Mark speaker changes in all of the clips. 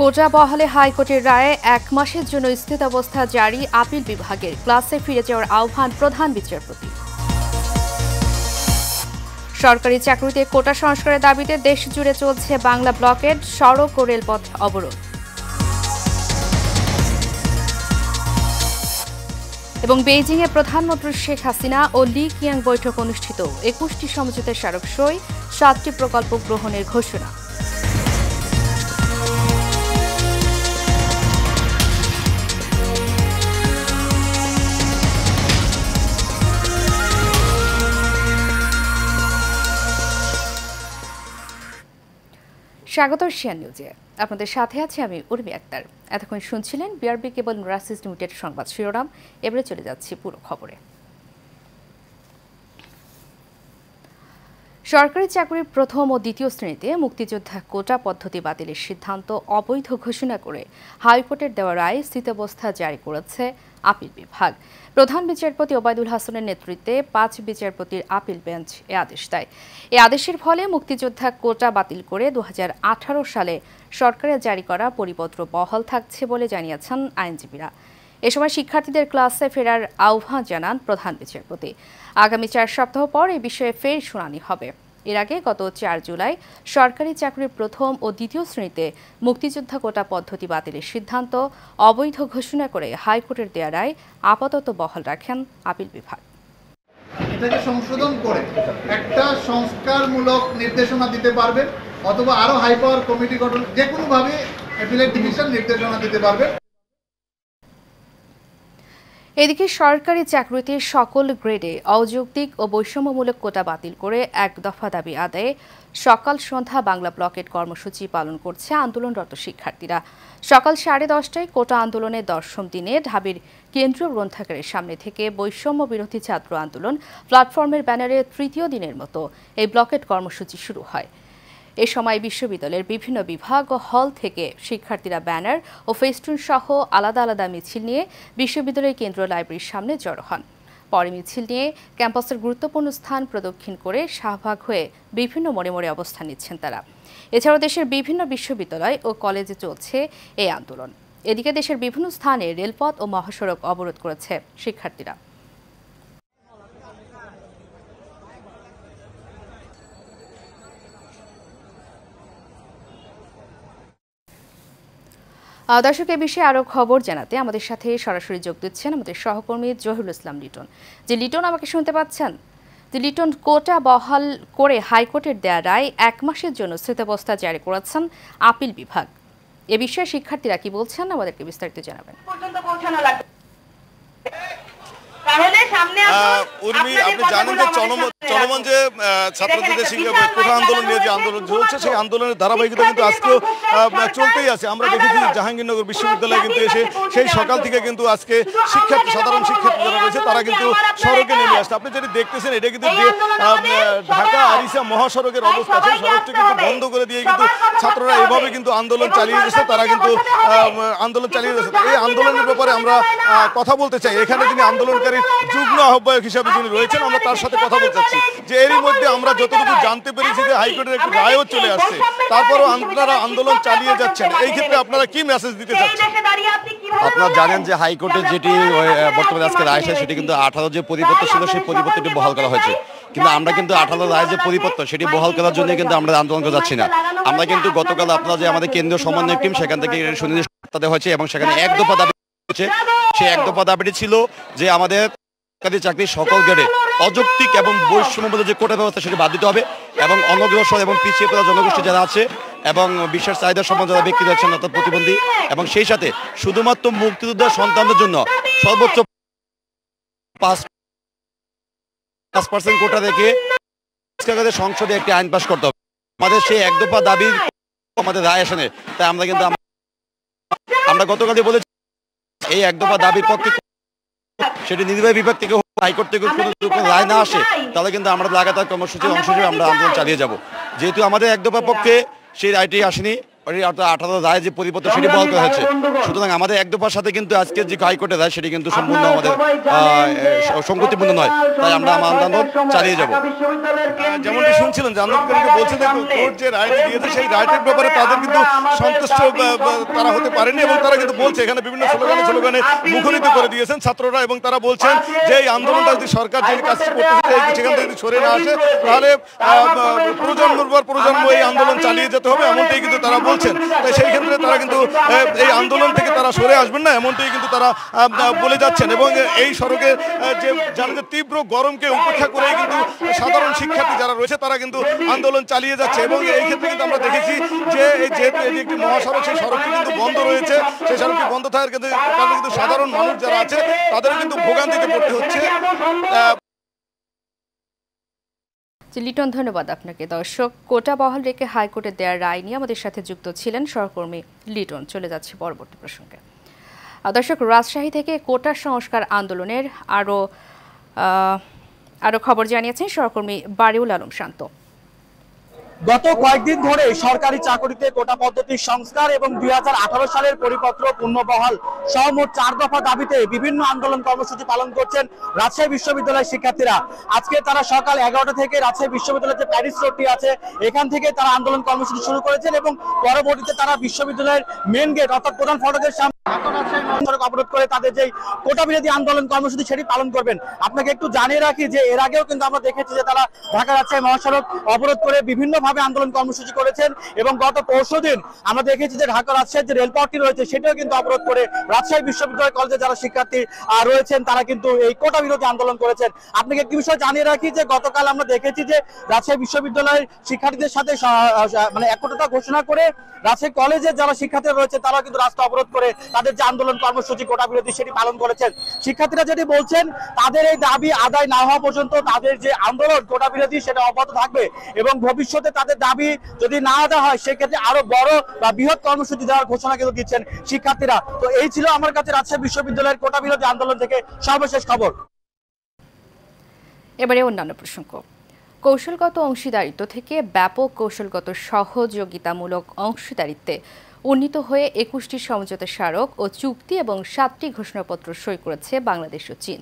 Speaker 1: কোটা বহালে হাইকোর্টের রায়ে ১ মাসের জন্য স্থিতাবস্থা জারি আপিল বিভাগের। ক্লাসে ফিরে যাওয়ার আহ্বান প্রধান বিচারপতি। সরকারি চাকরিতে কোটা সংস্কারের দাবিতে দেশ জুড়ে চলছে বাংলা ব্লকেড, সড়ক ও রেলপথ অবরোধ। এবং বেইজিংয়ে প্রধানমন্ত্রী শেখ হাসিনা ও লি কিয়াং বৈঠক অনুষ্ঠিত। ২১টি সমঝোতার স্মারক সই, ৭টি প্রকল্প গ্রহণের ঘোষণা। স্বাগত এশিয়ান নিউজে। আপনাদের সাথে আছি আমি উর্মি আক্তার। এতক্ষণ শুনছিলেন বিআরবি কেবল নুরাসিস লিমিটেড সংবাদ শিরোনাম। এবারে চলে যাচ্ছি পুরো খবরে। সরকারি চাকরির প্রথম ও দ্বিতীয় শ্রেণীতে মুক্তিযোদ্ধা কোটা পদ্ধতি বাতিলের সিদ্ধান্ত অবৈধ ঘোষণা করে হাইকোর্টের দেওয়া রায় স্থিতাবস্থা জারি করেছে আপিল বিভাগ। প্রধান বিচারপতি ওবায়দুল হাসানের নেতৃত্বে ৫ বিচারপতির আপিল বেঞ্চ এ আদেশ দেয়। এ আদেশের ফলে মুক্তিযোদ্ধা কোটা বাতিল করে ২০১৮ সালে সরকারের জারি করা পরিপত্র বহাল থাকছে বলে জানিয়েছেন আইনজীবীরা। এ সময় শিক্ষার্থীদের ক্লাসে ফেরার আহ্বান জানান প্রধান বিচারপতি। আগামী ৪ সপ্তাহ পর এ বিষয়ে ফের শুনানি হবে। এর আগে গত ৪ জুলাই সরকারি চাকরির প্রথম ও দ্বিতীয় শ্রেণীতে মুক্তিযোদ্ধা কোটা পদ্ধতি বাতিলের সিদ্ধান্ত অবৈধ ঘোষণা করে হাইকোর্টের দেয়া রায় আপাতত বহাল রাখেন আপিল বিভাগ।
Speaker 2: এটাকে সংশোধন করে একটা সংস্কারমূলক নির্দেশনা দিতে পারবেন, অথবা আরো হাই পাওয়ার কমিটি গঠন, যে কোনোভাবে অ্যাপিলেট ডিভিশন নির্দেশনা দিতে পারবে।
Speaker 1: এদিকে সরকারি চাকরিতে সকল গ্রেডে অযৌক্তিক ও বৈষম্যমূলক কোটা বাতিল করে ১ দফা দাবি আদায়ে সকাল সন্ধ্যা বাংলা ব্লকের কর্মসূচি পালন করছে আন্দোলনরত শিক্ষার্থীরা। সকাল 10:30টায় কোটা আন্দোলনের ১০ম দিনে ঢাবির কেন্দ্রীয় গ্রন্থাগারের সামনে থেকে বৈষম্য বিরোধী ছাত্র আন্দোলন প্ল্যাটফর্মের ব্যানারে তৃতীয় দিনের মতো এই ব্লকেট কর্মসূচি শুরু হয়। এ সময় বিশ্ববিদ্যালয়ের বিভিন্ন বিভাগ ও হল থেকে শিক্ষার্থীরা ব্যানার ও ফেস্টুন সহ আলাদা আলাদা মিছিল নিয়ে বিশ্ববিদ্যালয়ের কেন্দ্রীয় লাইব্রেরির সামনে জড়ো হন। পরে মিছিল নিয়ে ক্যাম্পাসের গুরুত্বপূর্ণ স্থান প্রদক্ষিণ করে শাহবাগ হয়ে বিভিন্ন মোড়ে মোড়ে অবস্থান নিচ্ছেন তারা। এছাড়াও দেশের বিভিন্ন বিশ্ববিদ্যালয় ও কলেজে চলছে এই আন্দোলন। এদিকে দেশের বিভিন্ন স্থানে রেলপথ ও মহাসড়ক অবরোধ করেছে শিক্ষার্থীরা। দর্শক, এ বিষয়ে আরো খবর জানাতে আমাদের সাথে সরাসরি যোগ দিচ্ছেন আমাদের সহকর্মী জহিরুল ইসলাম লিটন। যে লিটন, আমাকে শুনতে পাচ্ছেন? যে লিটন, কোটা বহাল করে হাইকোর্টের দেয়া রায় ১ মাসের জন্য স্থিতাবস্থা জারি করেছেন আপিল বিভাগ। এ বিষয়ে শিক্ষার্থীরা কি বলছেন, আমাদেরকে বিস্তারিত জানাবেন।
Speaker 3: উর্মি, আপনি জানেন যে চলমান যে ছাত্রদের কোটা আন্দোলন নিয়ে যে আন্দোলন চলছে, সেই আন্দোলনের ধারাবাহিকতা কিন্তু আজকেও চলতেই আছে। আমরা দেখেছি জাহাঙ্গীরনগর বিশ্ববিদ্যালয়ে কিন্তু এসে সেই সকাল থেকে কিন্তু আজকে সাধারণ শিক্ষার্থী যারা রয়েছে তারা কিন্তু সড়কে নেমে আসছে। আপনি যেটি দেখতেছেন, এটা কিন্তু ঢাকা আরিচা মহাসড়কের অবস্থা, সেই সড়কটি কিন্তু বন্ধ করে দিয়ে কিন্তু ছাত্ররা এভাবে কিন্তু আন্দোলন চালিয়ে যাচ্ছে। তারা কিন্তু আন্দোলন চালিয়ে যাচ্ছে। এই আন্দোলনের ব্যাপারে আমরা কথা বলতে চাই। এখানে যিনি আন্দোলনকারী যুগ্ম আহ্বায়ক হিসাবে যিনি রয়েছেন, আমরা তার সাথে কথা বলতে চাচ্ছি। যে এরই মধ্যে আমরা যতটুকু জানতে পেরেছি যে হাইকোর্টের একটি রায়ও চলে আসছে, তারপরও আপনারা আন্দোলন চালিয়ে যাচ্ছেন। এই ক্ষেত্রে আপনারা কি মেসেজ দিতে চাচ্ছেন?
Speaker 4: আপনারা জানেন যে হাইকোর্টের যেটি বর্তমানে আজকে রায় এসেছে, সেটি কিন্তু 18 যে পরিপত্র ছিল সেই পরিপত্রটি বহাল করা হয়েছে। কিন্তু আমরা কিন্তু 18 রায় যে পরিপত্র সেটি বহাল করার জন্য কিন্তু আমরা আন্দোলন করে যাচ্ছি না। আমরা কিন্তু গতকাল আপনারা যে আমাদের কেন্দ্রীয় সমন্বয় টিম, সেখান থেকে সুনির্দিষ্ট দেওয়া হয়েছে এবং সেখানে ১ দফা দাবি হয়েছে। সেই ১ দফা দাবিটি ছিল যে আমাদের সরকারি চাকরির সকল গ্রেডে অযৌক্তিক এবং বৈষম্যমূলক যে কোটা ব্যবস্থা সেটি বাদ দিতে হবে এবং অনগ্রসর এবং পিছিয়ে পড়া জনগোষ্ঠী যারা আছে এবং বিশেষ চাহিদা সম্পন্ন যারা ব্যক্তি রয়েছেন অর্থাৎ প্রতিবন্ধী, এবং সেই সাথে শুধুমাত্র মুক্তিযোদ্ধার সন্তানদের জন্য সর্বোচ্চ ৫% কোটা রেখে সংসদে একটি আইন পাস করতে হবে। আমাদের সেই ১ দফা দাবির আমাদের রায় আসেনি। তাই আমরা কিন্তু আমরা গতকালই বলেছি এই ১ দফা দাবির পক্ষে সেটি নির্বাহী বিভাগ থেকে হাইকোর্ট থেকে কোনো রায় না আসে, তাহলে কিন্তু আমরা লাগাতার কর্মসূচির অংশ হিসেবে আমরা আন্দোলন চালিয়ে যাব। যেহেতু আমাদের ১ দফার পক্ষে সেই রায়টি আসেনি, অর্থাৎ 18 রায় যে পরিপত্র সেটি বহাল করা হয়েছে। সুতরাং আমাদের এক দফার সাথে কিন্তু আজকে যে হাইকোর্টের রায় সেটি কিন্তু সম্পূর্ণ আমাদের সংগতিপূর্ণ নয়, তাই আমরা আমার আন্দোলন চালিয়ে যাব।
Speaker 3: যেমনটি শুনছিলেন যে আন্দোলনকারীরা বলছেন যে কোর্ট যে রায়টি দিয়েছে সেই রায়টির ব্যাপারে তাদের কিন্তু সন্তুষ্ট তারা হতে পারেনি, এবং তারা কিন্তু বলছে এখানে বিভিন্ন স্লোগানে মুখরিত করে দিয়েছেন ছাত্ররা, এবং তারা বলছেন যে এই আন্দোলনটা যদি সরকার যে কাজটি করতেছে সেখান থেকে যদি সরে না আসে তাহলে প্রজন্মের পর প্রজন্ম এই আন্দোলন চালিয়ে যেতে হবে, এমনটাই কিন্তু তারা বলছেন। তাই সেই ক্ষেত্রে তারা কিন্তু এই আন্দোলন থেকে তারা সরে আসবেন না, এমনটাই কিন্তু তারা বলে যাচ্ছেন। এবং এই সড়কে যে যারা তীব্র গরমকে উপেক্ষা করেই কিন্তু সাধারণ শিক্ষার্থী যারা রয়েছে তারা কিন্তু আন্দোলন চালিয়ে যাচ্ছে। এবং এই ক্ষেত্রে কিন্তু আমরা দেখেছি যে যেহেতু এটি একটি মহাসড়ক, সেই সড়কটি কিন্তু বন্ধ রয়েছে, সেই সড়কটি বন্ধ থাকার কারণে কিন্তু সাধারণ মানুষ যারা আছে তাদের কিন্তু ভোগান্তিতে পড়তে হচ্ছে।
Speaker 1: লিটন, ধন্যবাদ আপনাকে। দর্শক, কোটা বহাল রেখে হাইকোর্টের দেওয়ার রায় নিয়ে আমাদের সাথে যুক্ত ছিলেন সহকর্মী লিটন। চলে যাচ্ছে পরবর্তী প্রসঙ্গে। দর্শক, রাজশাহী থেকে কোটা সংস্কার আন্দোলনের আরো খবর জানিয়েছেন সহকর্মী বারিউল আলম শান্ত।
Speaker 5: গত কয়েকদিন ধরে সরকারি চাকরিতে কোটা পদ্ধতির সংস্কার এবং 2018 সালের পরিপত্র পুনর্বহাল সহ মোট 4 দফা দাবিতে বিভিন্ন আন্দোলন কর্মসূচি পালন করছেন রাজশাহী বিশ্ববিদ্যালয়ের শিক্ষার্থীরা। আজকে তারা সকাল 11টা থেকে রাজশাহী বিশ্ববিদ্যালয়ের যে প্যারিস রোডটি আছে এখান থেকে তারা আন্দোলন কর্মসূচি শুরু করেছেন, এবং পরবর্তীতে তারা বিশ্ববিদ্যালয়ের মেন গেট অর্থাৎ প্রধান ফটকের সামনে অবরোধ করে তাদের যে কোটা বিরোধী আন্দোলন কর্মসূচি সেটি পালন করবেন। আপনাকে একটু জানিয়ে রাখি যে এর আগেও কিন্তু আমরা দেখেছি যে তারা ঢাকা রাজশাহী মহাসড়ক অবরোধ করে বিভিন্নভাবে আন্দোলন কর্মসূচি করেছেন, এবং গত পরশুদিন আমরা দেখেছি যে ঢাকা রাজশাহীর যে রেলপথটি রয়েছে সেটাও কিন্তু অবরোধ করে রাজশাহী বিশ্ববিদ্যালয় কলেজে যারা শিক্ষার্থী রয়েছেন তারা কিন্তু এই কোটা বিরোধী আন্দোলন করেছেন। আপনাকে একটি বিষয় জানিয়ে রাখি যে গতকাল আমরা দেখেছি যে রাজশাহী বিশ্ববিদ্যালয়ের শিক্ষার্থীদের সাথে মানে একতা ঘোষণা করে রাজশাহী কলেজে যারা শিক্ষার্থীরা রয়েছে তারা কিন্তু রাস্তা অবরোধ করে তাদের যে আন্দোলন কর্মসূচি কোটা বিরোধী সেটি পালন করেছেন। শিক্ষার্থীরা যেটি বলছেন তাদের এই দাবি আদায় না হওয়া পর্যন্ত তাদের যে আন্দোলন কোটা বিরোধী সেটা অব্যাহত থাকবে, এবং ভবিষ্যতে তাদের দাবি যদি না আদায় হয় সেক্ষেত্রে আরো বড় বা বৃহৎ কর্মসূচি দেওয়ার ঘোষণা কিন্তু দিচ্ছেন শিক্ষার্থীরা। তো এই ছিল আমার কাছে রাজশাহী বিশ্ববিদ্যালয়ের কোটা বিরোধী আন্দোলন থেকে সর্বশেষ খবর।
Speaker 1: এবারে অন্যান্য প্রসঙ্গ। কৌশলগত অংশীদারিত্ব থেকে ব্যাপক কৌশলগত সহযোগিতামূলক অংশীদারিত্বে উন্নীত হয়ে 21টি সমঝোতা স্মারক ও চুক্তি এবং 7টি ঘোষণাপত্র সই করেছে বাংলাদেশ ও চীন।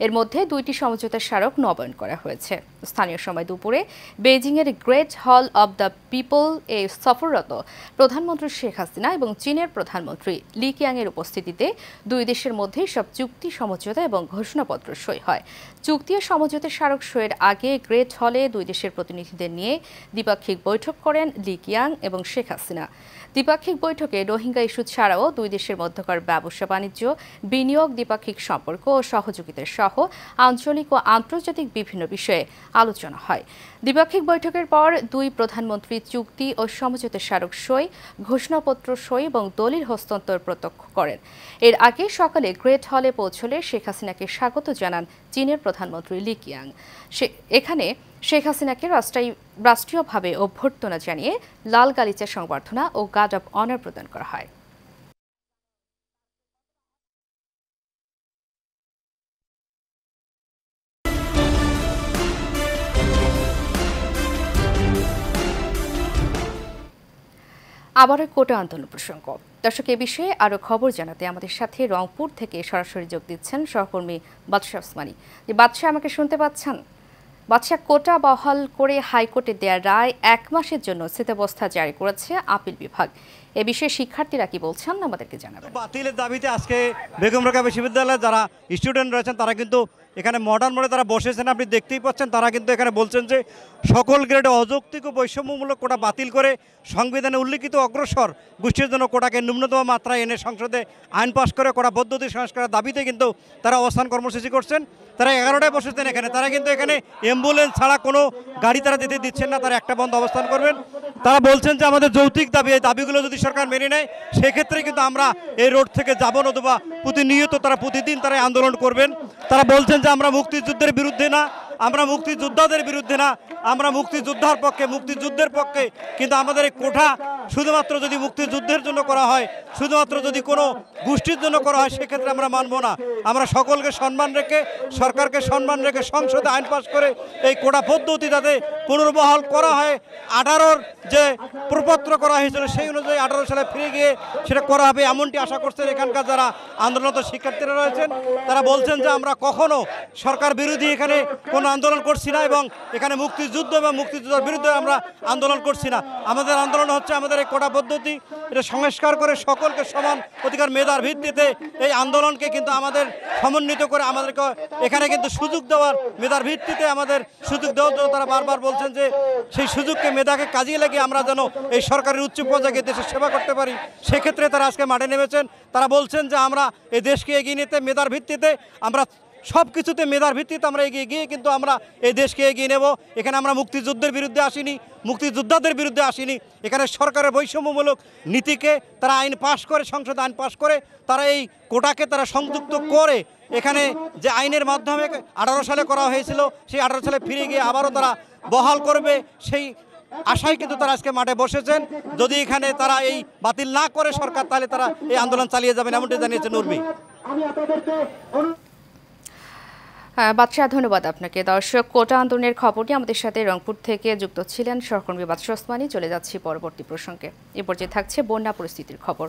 Speaker 1: এর মধ্যে 2টি সমঝোতা স্মারক নবায়ন করা হয়েছে। স্থানীয় সময় দুপুরে বেইজিংয়ের গ্রেট হল অব দ্য পিপল এ সফররত প্রধানমন্ত্রী শেখ হাসিনা এবং চীনের প্রধানমন্ত্রী লি কিয়াংয়ের উপস্থিতিতে দুই দেশের মধ্যে সব চুক্তি সমঝোতা এবং ঘোষণাপত্র সই হয়। চুক্তি ও সমঝোতা স্মারক সইয়ের আগে গ্রেট হলে দুই দেশের প্রতিনিধিদের নিয়ে দ্বিপাক্ষিক বৈঠক করেন লি কিয়াং এবং শেখ হাসিনা। দ্বিপাক্ষিক বৈঠকে রোহিঙ্গা ইস্যু ছাড়াও দুই দেশের মধ্যকার ব্যবসা বাণিজ্য, বিনিয়োগ, দ্বিপাক্ষিক সম্পর্ক ও সহযোগিতা সহ আঞ্চলিক ও আন্তর্জাতিক বিভিন্ন বিষয়ে আলোচনা হয়। দ্বিপাক্ষিক বৈঠকের পর দুই প্রধানমন্ত্রী চুক্তি ও সমঝোতা স্মারক সই, ঘোষণাপত্র সই এবং দলিল হস্তান্তর প্রত্যক্ষ করেন। এর আগে সকালে গ্রেট হলে পৌঁছলে শেখ হাসিনাকে স্বাগত জানান চীনের প্রধানমন্ত্রী লি কিয়াং। এখানে শেখ হাসিনাকে রাষ্ট্রীয়ভাবে অভ্যর্থনা জানিয়ে লাল গালিচা সংবর্ধনা ও গার্ড অব অনার প্রদান করা হয়। আবারও কোটা আন্দোলন প্রসঙ্গ। দর্শক, এ বিষয়ে আরও খবর জানাতে আমাদের সাথে রংপুর থেকে সরাসরি যোগ দিচ্ছেন সহকর্মী বাদশাহ ওসমানী। বাদশাহ, আমাকে শুনতে পাচ্ছেন? বাদশাহ, কোটা বহাল করে হাইকোর্টে দেয়া রায় 1 মাসের জন্য স্থিতাবস্থা জারি করেছে আপিল বিভাগ। এ বিষয়ে শিক্ষার্থীরা কি বলছেন আমাদেরকে জানাবেন।
Speaker 6: বাতিলের দাবিতে আজকে বেগম রোকেয়া বিশ্ববিদ্যালয়ে যারা স্টুডেন্ট রয়েছেন তারা কিন্তু এখানে মডার্ন মোড়ে তারা বসেছেন, আপনি দেখতেই পাচ্ছেন। তারা কিন্তু এখানে বলছেন যে সকল গ্রেডে অযৌক্তিক ও বৈষম্যমূলক কোটা বাতিল করে সংবিধানে উল্লিখিত অগ্রসর গোষ্ঠীর জন্য কোটাকে ন্যূনতম মাত্রায় এনে সংসদে আইন পাশ করে কোটা পদ্ধতি সংস্কারের দাবিতে কিন্তু তারা অবস্থান কর্মসূচি করছেন। তারা 11টায় বসেছেন এখানে। তারা কিন্তু এখানে অ্যাম্বুলেন্স ছাড়া কোনো গাড়ি তারা দিতে দিচ্ছেন না, তারা একটা বন্ধ অবস্থান করবেন। তারা বলছেন যে আমাদের যৌক্তিক দাবি, এই দাবিগুলো যদি সরকার মেনে নেয় সেক্ষেত্রে কিন্তু আমরা এই রোড থেকে যাব, নতুবা প্রতিনিয়ত তারা প্রতিদিন তারা আন্দোলন করবেন। তারা বলছেন যে আমরা মুক্তিযুদ্ধের বিরুদ্ধে না, আমরা মুক্তিযোদ্ধাদের বিরুদ্ধে না, আমরা মুক্তিযোদ্ধার পক্ষে, মুক্তিযুদ্ধের পক্ষে। কিন্তু আমাদের এই কোঠা শুধুমাত্র যদি মুক্তিযুদ্ধের জন্য করা হয়, শুধুমাত্র যদি কোনো গোষ্ঠীর জন্য করা হয়, সেক্ষেত্রে আমরা মানব না। আমরা সকলকে সম্মান রেখে, সরকারকে সম্মান রেখে সংসদে আইন পাস করে এই কোটা পদ্ধতি যাতে পুনর্বহাল করা হয়। 18-র যে প্রপত্র করা হয়েছিল সেই অনুযায়ী 18 সালে ফিরে গিয়ে সেটা করা হবে, এমনটি আশা করছেন এখানকার যারা আন্দোলনরত শিক্ষার্থীরা রয়েছেন। তারা বলছেন যে আমরা কখনো সরকার বিরোধী এখানে কোনো আন্দোলন করছি না এবং এখানে মুক্তিযুদ্ধ এবং মুক্তিযুদ্ধের বিরুদ্ধে আমরা আন্দোলন করছি না। আমাদের আন্দোলন হচ্ছে আমাদের এই কোটা পদ্ধতি এটা সংস্কার করে সকলকে সমান অধিকার মেধার ভিত্তিতে এই আন্দোলনকে কিন্তু আমাদের সমন্বিত করে আমাদেরকে এখানে কিন্তু সুযোগ দেওয়ার মেধার ভিত্তিতে আমাদের সুযোগ দেওয়ার জন্য তারা বারবার বলছেন যে সেই সুযোগকে মেধাকে কাজে লাগিয়ে আমরা যেন এই সরকারের উচ্চ পর্যায়ে দেশের সেবা করতে পারি। সেক্ষেত্রে তারা আজকে মাঠে নেমেছেন। তারা বলছেন যে আমরা এই দেশকে এগিয়ে নিতে মেধার ভিত্তিতে আমরা সব কিছুতে মেধার ভিত্তিতে আমরা এগিয়ে গিয়ে কিন্তু আমরা এই দেশকে এগিয়ে নেব। এখানে আমরা মুক্তিযুদ্ধের বিরুদ্ধে আসিনি, মুক্তিযোদ্ধাদের বিরুদ্ধে আসিনি। এখানে সরকারের বৈষম্যমূলক নীতিকে তারা আইন পাশ করে, সংসদে আইন পাশ করে তারা এই কোটাকে তারা সংযুক্ত করে এখানে যে আইনের মাধ্যমে 18 সালে করা হয়েছিল সেই 18 সালে ফিরে গিয়ে আবারও তারা বহাল করবে, সেই আশায় কিন্তু তারা আজকে মাঠে বসেছেন। যদি এখানে তারা এই বাতিল না করে সরকার, তাহলে তারা এই আন্দোলন চালিয়ে যাবেন, এমনটি জানিয়েছেন উর্মি।
Speaker 1: বাদশাহ, ধন্যবাদ আপনাকে। দর্শক, কোটা আন্দোলনের খবরটি আমাদের সাথে রংপুর থেকে যুক্ত ছিলেন সহকর্মী বাদশাহ ওসমানী। চলে যাচ্ছি পরবর্তী প্রসঙ্গে। এ পর্যায়ে থাকছে বন্যা পরিস্থিতির খবর।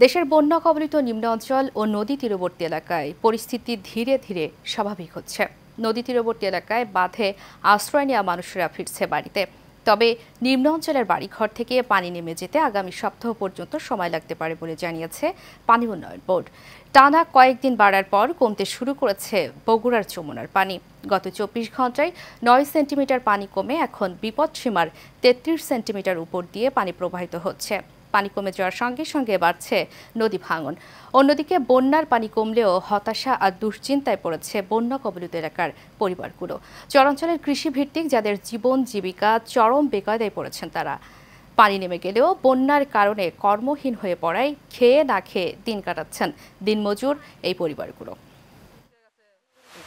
Speaker 1: দেশের বন্যা কবলিত নিম্ন অঞ্চল ও নদী তীরবর্তী এলাকায় পরিস্থিতি ধীরে ধীরে স্বাভাবিক হচ্ছে। নদী তীরবর্তী এলাকায় বাঁধে আশ্রয় নেওয়া মানুষেরা ফিরছে বাড়িতে। তবে নিম্ন অঞ্চলের বাড়িঘর থেকে পানি নেমে যেতে আগামী সপ্তাহ পর্যন্ত সময় লাগতে পারে বলে জানিয়েছে পানি উন্নয়ন বোর্ড। টানা কয়েকদিন বাড়ার পর কমতে শুরু করেছে বগুড়ার যমুনার পানি। গত 24 ঘন্টায় 9 সেন্টিমিটার পানি কমে এখন বিপদসীমার 33 সেন্টিমিটার উপর দিয়ে পানি প্রবাহিত হচ্ছে। পানি কমে যাওয়ার সঙ্গে সঙ্গে বাড়ছে নদী ভাঙন। অন্যদিকে বন্যার পানি কমলেও হতাশা আর দুশ্চিন্তায় পড়েছে বন্যা কবলিত এলাকার পরিবারগুলো। চরাঞ্চলের কৃষিভিত্তিক যাদের জীবন জীবিকা চরম বেকায়দায় পড়েছেন তারা। পানি নেমে গেলেও বন্যার কারণে কর্মহীন হয়ে পড়ায় খেয়ে না খেয়ে দিন কাটাচ্ছেন দিনমজুর এই পরিবারগুলো।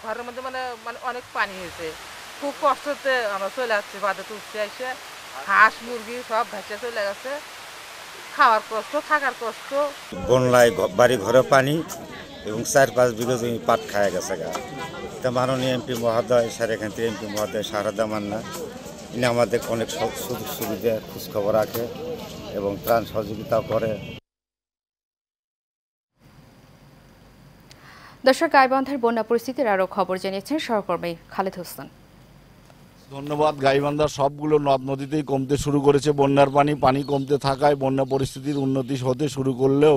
Speaker 7: ঘরের মধ্যে মানে অনেক পানি হয়েছে, খুব কষ্টতে আমরা চলে যাচ্ছি। বাদে তুলতে এসে হাঁস মুরগি সব ভেসে চলে গেছে, খাওয়ার কষ্ট, থাকার কষ্ট।
Speaker 8: বন্যায় বাড়ি ঘরে পানি এবং 4-5 বিঘা জমি পাট খায় গেছে গা। তা মাননীয় এমপি মহোদয়, এখান থেকে এমপি মহোদয় শারদা মান্না, ইনি আমাদের অনেক সুযোগ সুবিধা খোঁজখবর রাখে এবং ত্রাণ সহযোগিতা করে।
Speaker 1: দর্শক, গাইবান্ধার বন্যা পরিস্থিতির আরও খবর জানিয়েছেন সহকর্মী খালেদ হোসেন।
Speaker 3: ধন্যবাদ। গাইবান্ধার সবগুলো নদ নদীতেই কমতে শুরু করেছে বন্যার পানি কমতে থাকায় বন্যা পরিস্থিতির উন্নতি হতে শুরু করলেও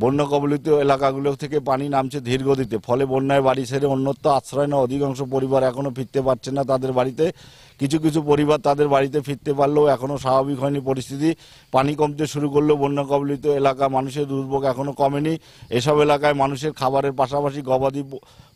Speaker 3: বন্যা কবলিত এলাকাগুলো থেকে পানি নামছে ধীর গতিতে। ফলে বন্যায় বাড়ি ছেড়ে অন্যত্র আশ্রয় নেওয়া অধিকাংশ পরিবার এখনও ফিরতে পারছে না তাদের বাড়িতে। কিছু কিছু পরিবার তাদের বাড়িতে ফিরতে পারলেও এখনও স্বাভাবিক হয়নি পরিস্থিতি। পানি কমতে শুরু করলেও বন্যা কবলিত এলাকা মানুষের দুর্ভোগ এখনও কমেনি। এসব এলাকায় মানুষের খাবারের পাশাপাশি গবাদি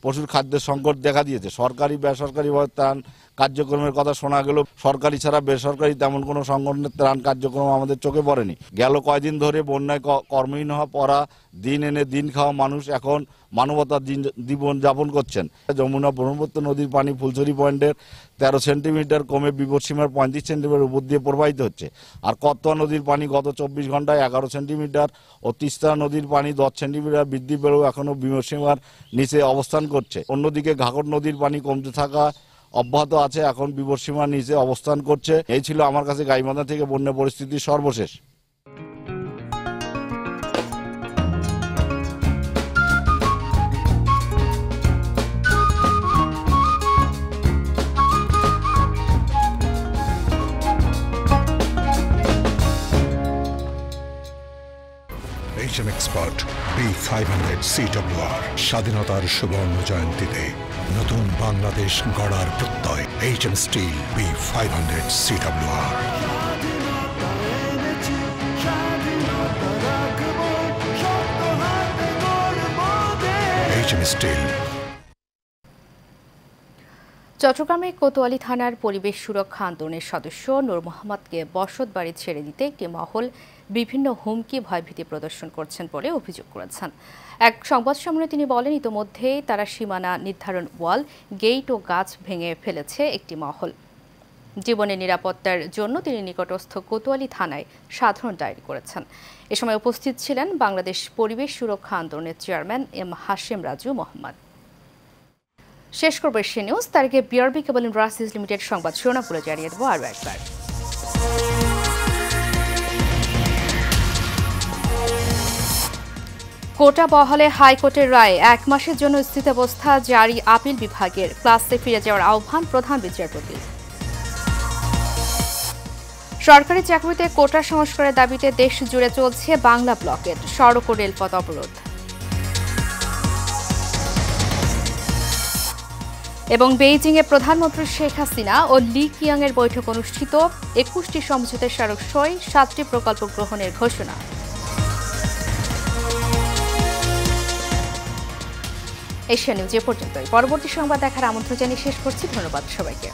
Speaker 3: পশুর খাদ্যের সংকট দেখা দিয়েছে। সরকারি বেসরকারিভাবে ত্রাণ কার্যক্রমের কথা শোনা গেল, সরকারি ছাড়া বেসরকারি তেমন কোনো সংগঠনের ত্রাণ কার্যক্রম আমাদের চোখে পড়েনি। গেল কয়দিন ধরে বন্যায় কর্মহীন হওয়া পড়া দিন এনে দিন খাওয়া মানুষ এখন মানবতার জীবন যাপন করছেন। যমুনা ব্রহ্মপুত্র নদীর পানি ফুলছড়ি পয়েন্টের 13 সেন্টিমিটার কমে বিপদসীমার 35 সেন্টিমিটার উপর দিয়ে প্রবাহিত হচ্ছে। আর কতোয়া নদীর পানি গত 24 ঘন্টায় 11 সেন্টিমিটার ও তিস্তা নদীর পানি 10 সেন্টিমিটার বৃদ্ধি পেলেও এখনও বিপদসীমার নিচে অবস্থান করছে। অন্যদিকে ঘাঘর নদীর পানি কমতে থাকা অব্যাহত আছে, এখন বিপদসীমার নিচে অবস্থান করছে। এই ছিল আমার কাছে গাইবান্ধা থেকে বন্যা পরিস্থিতির সর্বশেষ।
Speaker 9: HM Expert B500 CWR স্বাধীনতার সুবর্ণ জয়ন্তীতে নতুন বাংলাদেশ গড়ার প্রত্যয়। HM Steel B500 CWR। HM Steel।
Speaker 1: চট্টগ্রামে কোতোয়ালি থানার পরিবেশ সুরক্ষা আন্দোলনের সদস্য নূর মোহাম্মদকে বসত বাড়ি ছেড়ে দিতে একটি মহল বিভিন্ন হুমকি ভয়ভীতি প্রদর্শন করছেন বলে অভিযোগ করেছেন। এক সংবাদ সম্মেলনে তিনি বলেন, ইতোমধ্যেই তারা সীমানা নির্ধারণ ওয়াল, গেট ও গাছ ভেঙে ফেলেছে একটি মহল। জীবনের নিরাপত্তার জন্য তিনি নিকটস্থ কোতোয়ালি থানায় সাধারণ ডায়েরি করেছেন। এ সময় উপস্থিত ছিলেন বাংলাদেশ পরিবেশ সুরক্ষা আন্দোলনের চেয়ারম্যান এম হাশেম রাজু মোহাম্মদ। শেষ করবে সে নিউজ। তার আগে বিআরবি কেবল ইন্ডাস্ট্রিজ লিমিটেড সংবাদ শিরোনামগুলো জানিয়ে দেবো আরও একবার। কোটা বহালে হাইকোর্টের রায়ে 1 মাসের জন্য স্থিতাবস্থা জারি আপিল বিভাগের। ক্লাসে ফিরে যাওয়ার আহ্বান প্রধান বিচারপতির। সরকারি চাকরিতে কোটা সংস্কারের দাবিতে দেশ জুড়ে চলছে বাংলা ব্লকেট, সড়ক ও রেলপথ অবরোধ। এবং বেইজিংয়ে প্রধানমন্ত্রী শেখ হাসিনা ও লি কিয়াং এর বৈঠক অনুষ্ঠিত। 21টি সমঝোতার স্মারক সই, 7টি প্রকল্প গ্রহণের ঘোষণা। এশিয়া নিউজ এ পর্যন্তই। পরবর্তী সংবাদ দেখার আমন্ত্রণ জানিয়ে শেষ করছি। ধন্যবাদ সবাইকে।